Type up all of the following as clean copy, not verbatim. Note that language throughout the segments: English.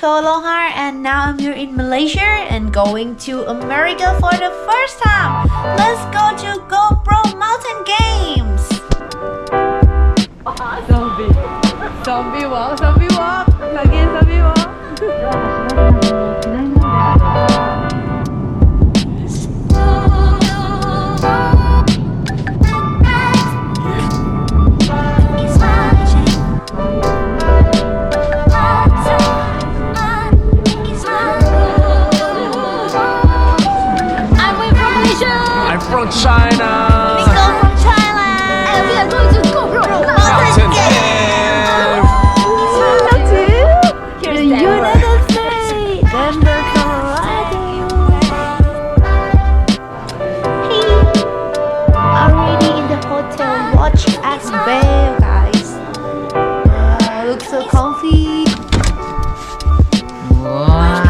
Lohar and now I'm here in Malaysia and going to America for the first time. Let's go to GoPro Mountain Games. Zombie walk. Again, zombie walk. I'm from China. We go from Thailand. And we are going to GoPro Mountain Games. Here's The United States, Denver, Colorado. Hey, already in the hotel. Watch us Vail, guys. Wow, looks so comfy. Wow.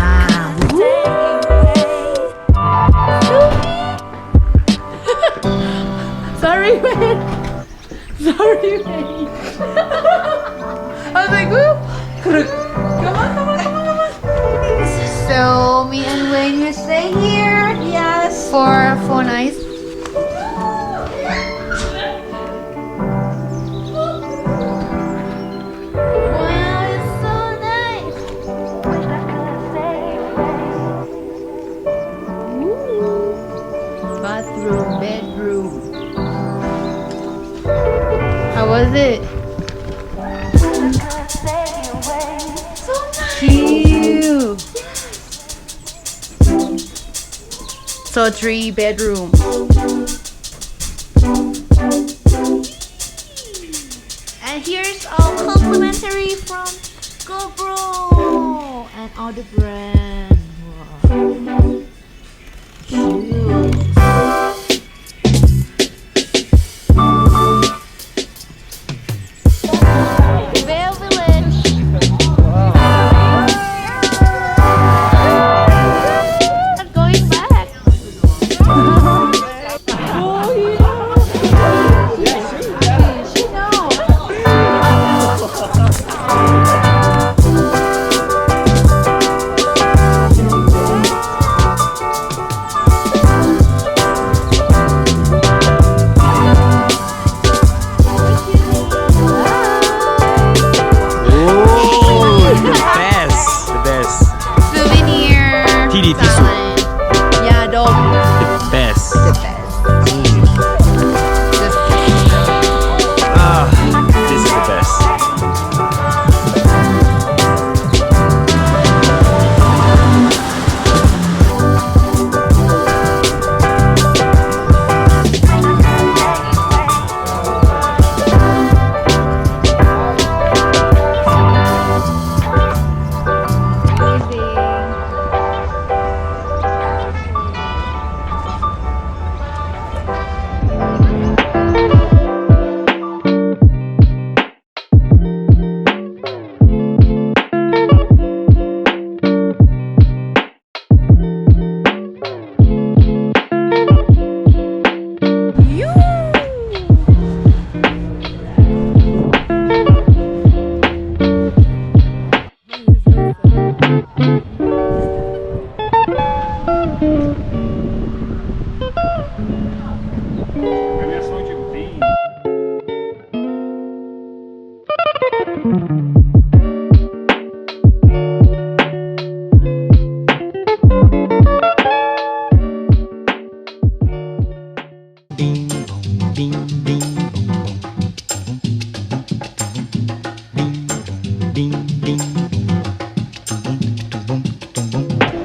Sorry, man. I was like, woo. Come on. So me and Wayne will stay here. Yes. For 4 nights. Wow, it's so nice. Bathroom, bedroom. How was it? So cute. So 3 bedroom. And here's all complimentary from GoPro and all the brand. Wow. Cute. Vail Village. Not going back. She knows. The best. Souvenir. ที่ดีที่สุด Thailand. Yeah, dog. The best. The best. Ah, this is the best.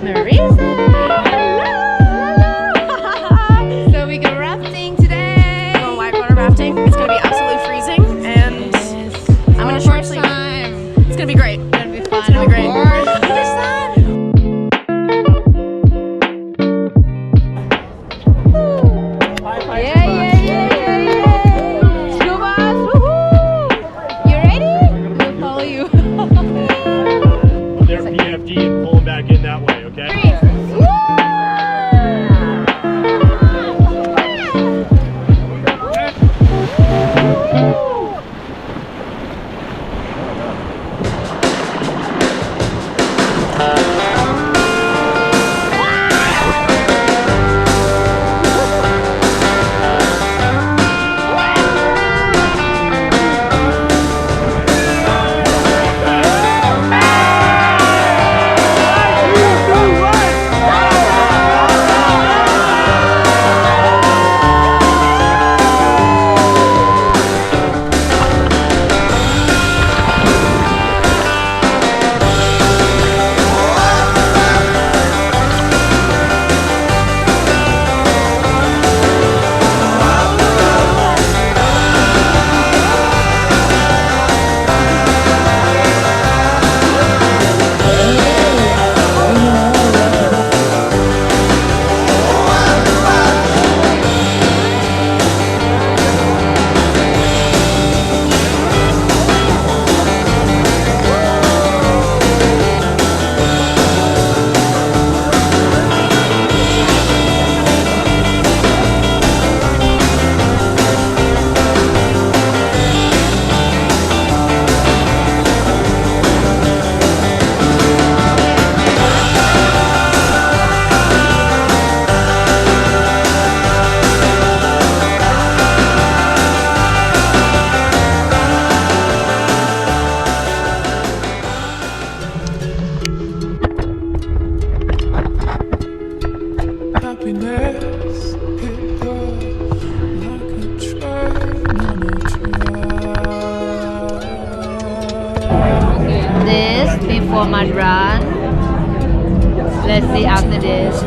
Marisa! So we go rafting today. This before my run. Let's see after this.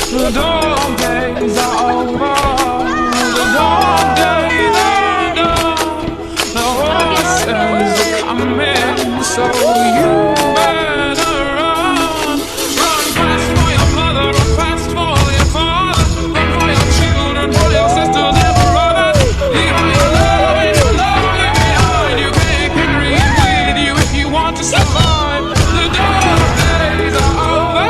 The dog days are over. The dog days are done. The horses are coming, so you better run. Run fast for your mother, run fast for your father, run for your children, for your sisters and brothers. Leave all your love and your love behind. You can't carry it with you if you want to survive. The dog days are over.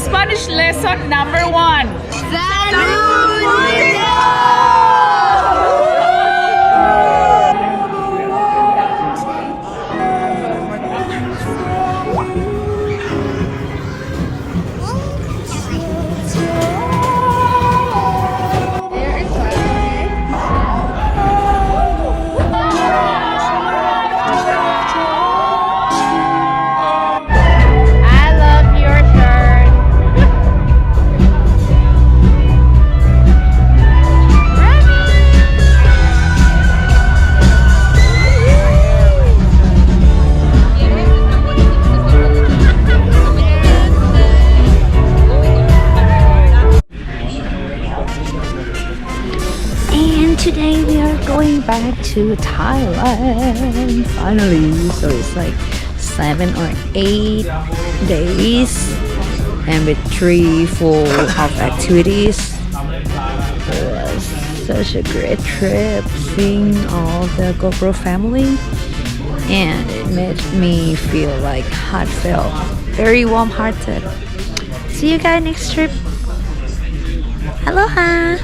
Spanish lesson number 1. Today we are going back to Thailand finally, so it's like 7 or 8 days and with 3 full of activities. It was such a great trip seeing all the GoPro family, and it made me feel like heartfelt, very warm-hearted. See you guys next trip. Aloha!